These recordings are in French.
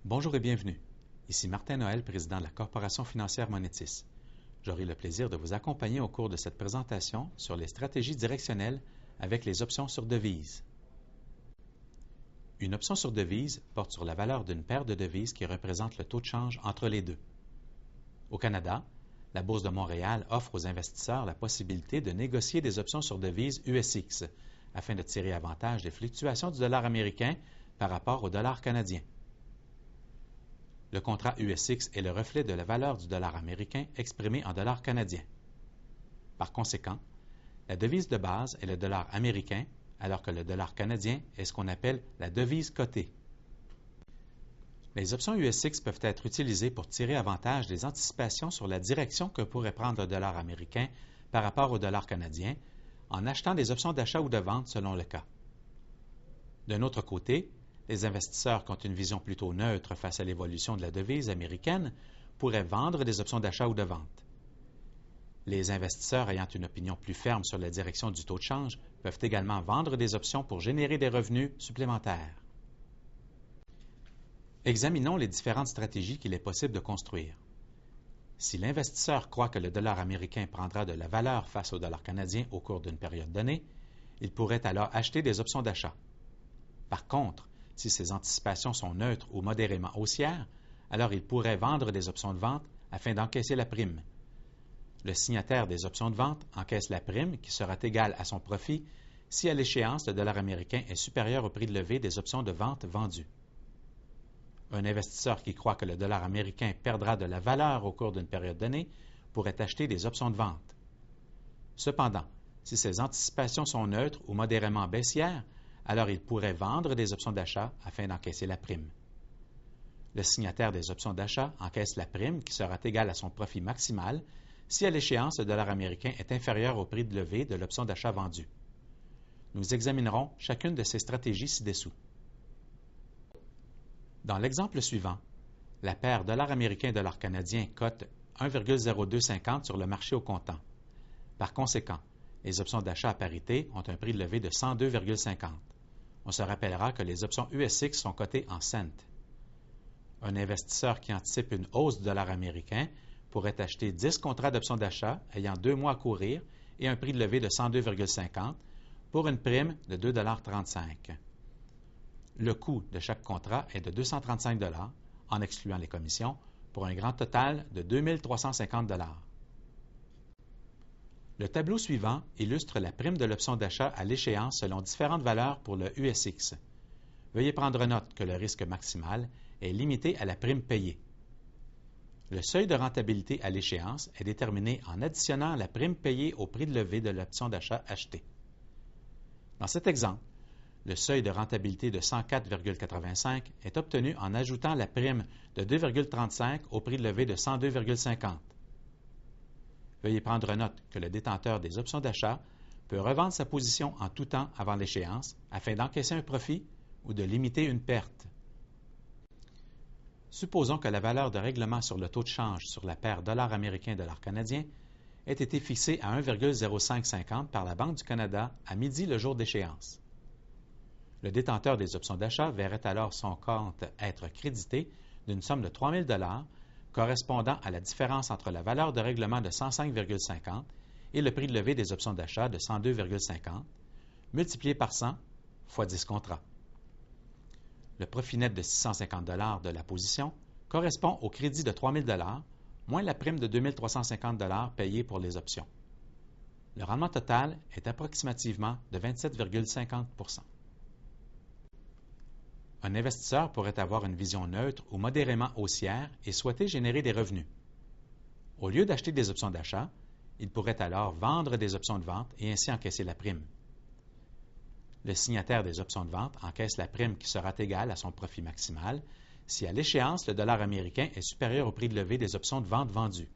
Bonjour et bienvenue. Ici Martin Noël, président de la Corporation financière Monetis. J'aurai le plaisir de vous accompagner au cours de cette présentation sur les stratégies directionnelles avec les options sur devises. Une option sur devise porte sur la valeur d'une paire de devises qui représente le taux de change entre les deux. Au Canada, la Bourse de Montréal offre aux investisseurs la possibilité de négocier des options sur devises USX afin de tirer avantage des fluctuations du dollar américain par rapport au dollar canadien. Le contrat USX est le reflet de la valeur du dollar américain exprimé en dollars canadiens. Par conséquent, la devise de base est le dollar américain, alors que le dollar canadien est ce qu'on appelle la devise cotée. Les options USX peuvent être utilisées pour tirer avantage des anticipations sur la direction que pourrait prendre le dollar américain par rapport au dollar canadien en achetant des options d'achat ou de vente selon le cas. D'un autre côté, les investisseurs qui ont une vision plutôt neutre face à l'évolution de la devise américaine pourraient vendre des options d'achat ou de vente. Les investisseurs ayant une opinion plus ferme sur la direction du taux de change peuvent également vendre des options pour générer des revenus supplémentaires. Examinons les différentes stratégies qu'il est possible de construire. Si l'investisseur croit que le dollar américain prendra de la valeur face au dollar canadien au cours d'une période donnée, il pourrait alors acheter des options d'achat. Par contre, si ces anticipations sont neutres ou modérément haussières, alors il pourrait vendre des options de vente afin d'encaisser la prime. Le signataire des options de vente encaisse la prime qui sera égale à son profit si à l'échéance le dollar américain est supérieur au prix de levée des options de vente vendues. Un investisseur qui croit que le dollar américain perdra de la valeur au cours d'une période donnée pourrait acheter des options de vente. Cependant, si ces anticipations sont neutres ou modérément baissières, alors il pourrait vendre des options d'achat afin d'encaisser la prime. Le signataire des options d'achat encaisse la prime qui sera égale à son profit maximal si à l'échéance le dollar américain est inférieur au prix de levée de l'option d'achat vendue. Nous examinerons chacune de ces stratégies ci-dessous. Dans l'exemple suivant, la paire dollar américain-dollar canadien cote 1,0250 sur le marché au comptant. Par conséquent, les options d'achat à parité ont un prix de levée de 102,50. On se rappellera que les options USX sont cotées en cents. Un investisseur qui anticipe une hausse du dollar américain pourrait acheter 10 contrats d'options d'achat ayant 2 mois à courir et un prix de levée de 102,50 pour une prime de 2,35 $. Le coût de chaque contrat est de 235 $ en excluant les commissions pour un grand total de 2 350 $. Le tableau suivant illustre la prime de l'option d'achat à l'échéance selon différentes valeurs pour le USX. Veuillez prendre note que le risque maximal est limité à la prime payée. Le seuil de rentabilité à l'échéance est déterminé en additionnant la prime payée au prix de levée de l'option d'achat achetée. Dans cet exemple, le seuil de rentabilité de 104,85 est obtenu en ajoutant la prime de 2,35 au prix de levée de 102,50. Veuillez prendre note que le détenteur des options d'achat peut revendre sa position en tout temps avant l'échéance afin d'encaisser un profit ou de limiter une perte. Supposons que la valeur de règlement sur le taux de change sur la paire dollar américain-dollar canadien ait été fixée à 1,0550 par la Banque du Canada à midi le jour d'échéance. Le détenteur des options d'achat verrait alors son compte être crédité d'une somme de 3 000 $ correspondant à la différence entre la valeur de règlement de 105,50 et le prix de levée des options d'achat de 102,50, multiplié par 100 fois 10 contrats. Le profit net de 650 $ de la position correspond au crédit de 3 000 $ moins la prime de 2 350 $ payée pour les options. Le rendement total est approximativement de 27,50 %. Un investisseur pourrait avoir une vision neutre ou modérément haussière et souhaiter générer des revenus. Au lieu d'acheter des options d'achat, il pourrait alors vendre des options de vente et ainsi encaisser la prime. Le signataire des options de vente encaisse la prime qui sera égale à son profit maximal si à l'échéance le dollar américain est supérieur au prix de levée des options de vente vendues.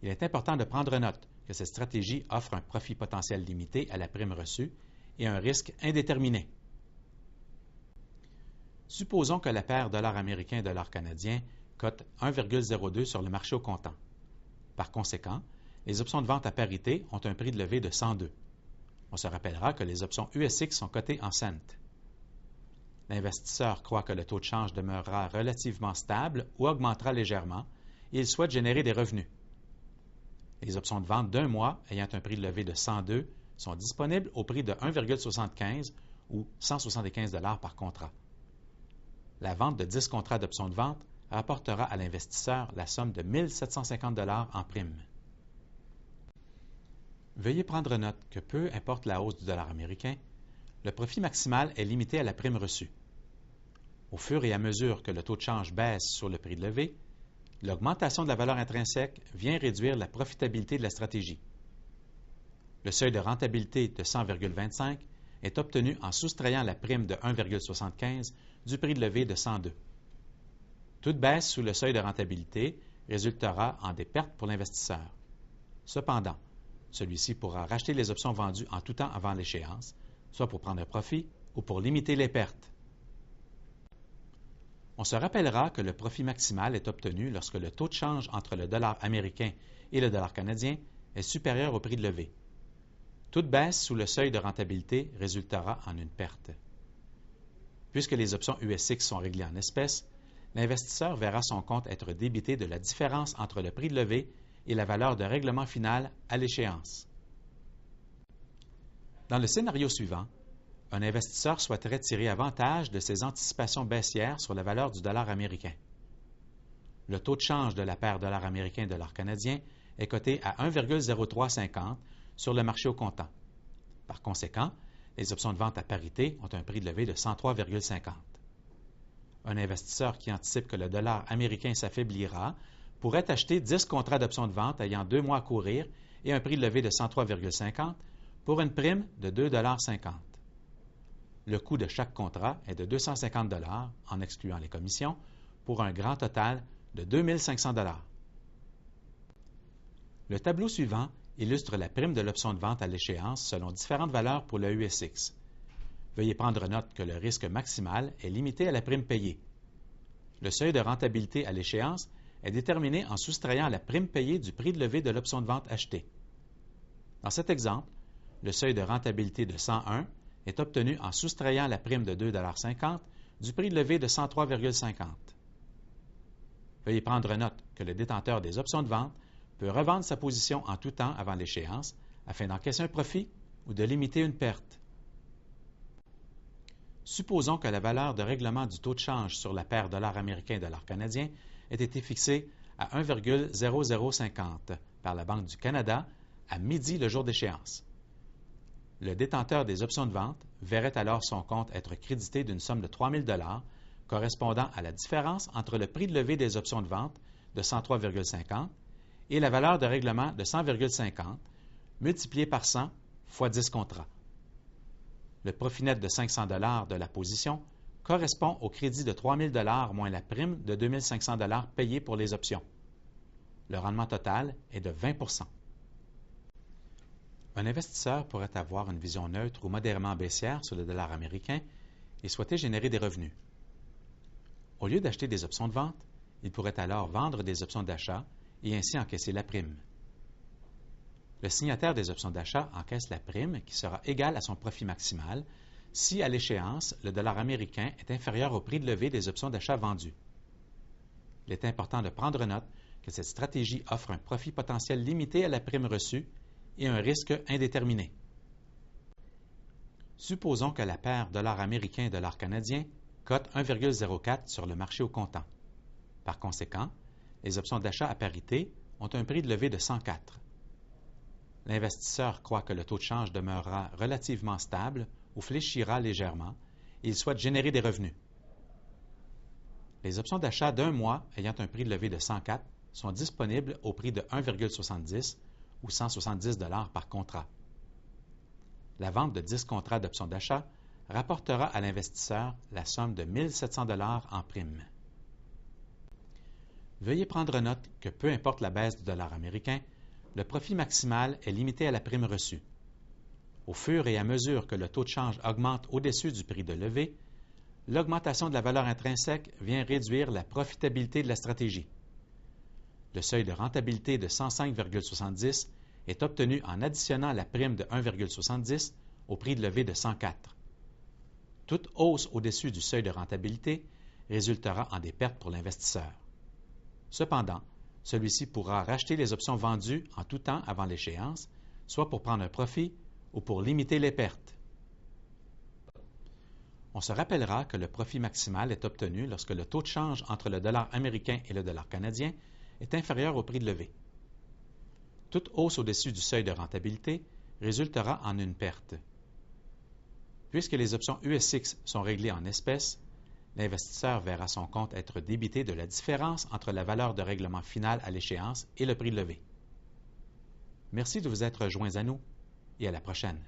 Il est important de prendre note que cette stratégie offre un profit potentiel limité à la prime reçue et un risque indéterminé. Supposons que la paire dollar américain-dollar canadien cote 1,02 sur le marché au comptant. Par conséquent, les options de vente à parité ont un prix de levée de 102. On se rappellera que les options USX sont cotées en cents. L'investisseur croit que le taux de change demeurera relativement stable ou augmentera légèrement et il souhaite générer des revenus. Les options de vente d'un mois ayant un prix de levée de 102 sont disponibles au prix de 1,75 ou 175 $ par contrat. La vente de 10 contrats d'options de vente rapportera à l'investisseur la somme de 1 750 $ en prime. Veuillez prendre note que peu importe la hausse du dollar américain, le profit maximal est limité à la prime reçue. Au fur et à mesure que le taux de change baisse sur le prix de levée, l'augmentation de la valeur intrinsèque vient réduire la profitabilité de la stratégie. Le seuil de rentabilité de 100,25 est obtenu en soustrayant la prime de 1,75 du prix de levée de 102. Toute baisse sous le seuil de rentabilité résultera en des pertes pour l'investisseur. Cependant, celui-ci pourra racheter les options vendues en tout temps avant l'échéance, soit pour prendre un profit ou pour limiter les pertes. On se rappellera que le profit maximal est obtenu lorsque le taux de change entre le dollar américain et le dollar canadien est supérieur au prix de levée. Toute baisse sous le seuil de rentabilité résultera en une perte. Puisque les options USX sont réglées en espèces, l'investisseur verra son compte être débité de la différence entre le prix de levée et la valeur de règlement final à l'échéance. Dans le scénario suivant, un investisseur souhaiterait tirer avantage de ses anticipations baissières sur la valeur du dollar américain. Le taux de change de la paire dollar américain-dollar canadien est coté à 1,0350 sur le marché au comptant. Par conséquent, les options de vente à parité ont un prix de levée de 103,50. Un investisseur qui anticipe que le dollar américain s'affaiblira pourrait acheter 10 contrats d'options de vente ayant 2 mois à courir et un prix de levée de 103,50 pour une prime de 2,50 $. Le coût de chaque contrat est de 250 $ en excluant les commissions, pour un grand total de 2 500 $. Le tableau suivant illustre la prime de l'option de vente à l'échéance selon différentes valeurs pour le USX. Veuillez prendre note que le risque maximal est limité à la prime payée. Le seuil de rentabilité à l'échéance est déterminé en soustrayant la prime payée du prix de levée de l'option de vente achetée. Dans cet exemple, le seuil de rentabilité de 101 est obtenu en soustrayant la prime de 2,50 $ du prix de levée de 103,50 $. Veuillez prendre note que le détenteur des options de vente peut revendre sa position en tout temps avant l'échéance afin d'encaisser un profit ou de limiter une perte. Supposons que la valeur de règlement du taux de change sur la paire dollar américain-dollar canadien ait été fixée à 1,0050 par la Banque du Canada à midi le jour d'échéance. Le détenteur des options de vente verrait alors son compte être crédité d'une somme de 3 000 $ correspondant à la différence entre le prix de levée des options de vente de 103,50 et la valeur de règlement de 100,50 multiplié par 100 fois 10 contrats. Le profit net de 500 $ de la position correspond au crédit de 3 000 $ moins la prime de 2 500 $ payée pour les options. Le rendement total est de 20 %. Un investisseur pourrait avoir une vision neutre ou modérément baissière sur le dollar américain et souhaiter générer des revenus. Au lieu d'acheter des options de vente, il pourrait alors vendre des options d'achat et ainsi encaisser la prime. Le signataire des options d'achat encaisse la prime qui sera égale à son profit maximal si, à l'échéance, le dollar américain est inférieur au prix de levée des options d'achat vendues. Il est important de prendre note que cette stratégie offre un profit potentiel limité à la prime reçue et un risque indéterminé. Supposons que la paire dollar américain-dollar canadien cote 1,04 sur le marché au comptant. Par conséquent, les options d'achat à parité ont un prix de levée de 104. L'investisseur croit que le taux de change demeurera relativement stable ou fléchira légèrement et il souhaite générer des revenus. Les options d'achat d'un mois ayant un prix de levée de 104 sont disponibles au prix de 1,70 ou 170 $ par contrat. La vente de 10 contrats d'options d'achat rapportera à l'investisseur la somme de 1 700 $ en prime. Veuillez prendre note que peu importe la baisse du dollar américain, le profit maximal est limité à la prime reçue. Au fur et à mesure que le taux de change augmente au-dessus du prix de levée, l'augmentation de la valeur intrinsèque vient réduire la profitabilité de la stratégie. Le seuil de rentabilité de 105,70 est obtenu en additionnant la prime de 1,70 au prix de levée de 104. Toute hausse au-dessus du seuil de rentabilité résultera en des pertes pour l'investisseur. Cependant, celui-ci pourra racheter les options vendues en tout temps avant l'échéance, soit pour prendre un profit ou pour limiter les pertes. On se rappellera que le profit maximal est obtenu lorsque le taux de change entre le dollar américain et le dollar canadien est inférieur au prix de levée. Toute hausse au-dessus du seuil de rentabilité résultera en une perte. Puisque les options USX sont réglées en espèces, l'investisseur verra son compte être débité de la différence entre la valeur de règlement finale à l'échéance et le prix de levée. Merci de vous être joints à nous et à la prochaine.